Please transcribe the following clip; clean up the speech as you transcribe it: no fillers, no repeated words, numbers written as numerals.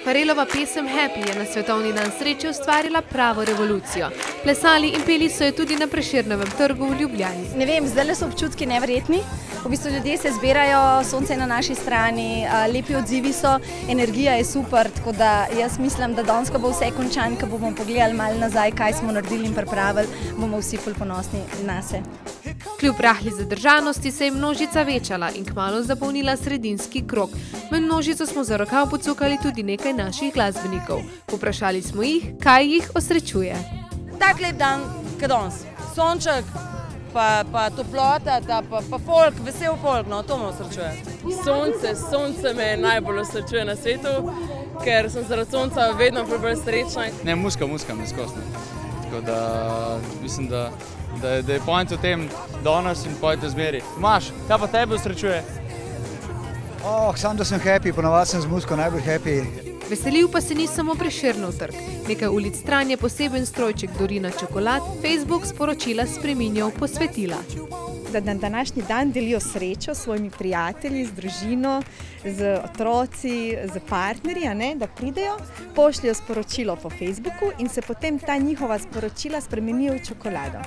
Farelova pesem Happy je na svetovni dan sreče ustvarila pravo revolucijo. Plesali in peli so jo tudi na Prešernovem trgu v Ljubljani. Ne vem, zdaj so občutki neverjetni. V bistvu ljudje se zbirajo, sonce je na naši strani, lepi odzivi so, energija je super, tako da jaz mislim, da danes, ko bo vse končan, ko bomo pogledali malo nazaj, kaj smo naredili in pripravili, bomo vsi ful ponosni nase. Kljub rahli zadržanosti se je množica večala in kmalu zapolnila sredinski krog. Med množico smo za rokav pocukali tudi nekaj naših glasbenikov. Poprašali smo jih, kaj jih osrečuje. Tak lep dan, kot danes. Sonček, pa toplota, pa folk, vesel folk, no, to me osrečuje. Sonce me najbolj osrečuje na svetu, ker sem zaradi sonca vedno bolj srečna. Ne, muska me skosne. Tako da mislim, da je point v tem danes in point v zmeri. Tomaž, kaj pa tebe osrečuje? Sam da sem happy, ponavadi sem z musko najbolj happy. Veselil pa se ni samo Prešernov trg. Nekaj ulic stran je poseben strojček Dorina čokolad Facebook sporočila spreminjal posvetila. Da na današnji dan delijo srečo s svojimi prijatelji, z družino, z otroci, z partnerji, da pridejo, pošljajo sporočilo po Facebooku in se potem ta njihova sporočila spremenijo v čokolado.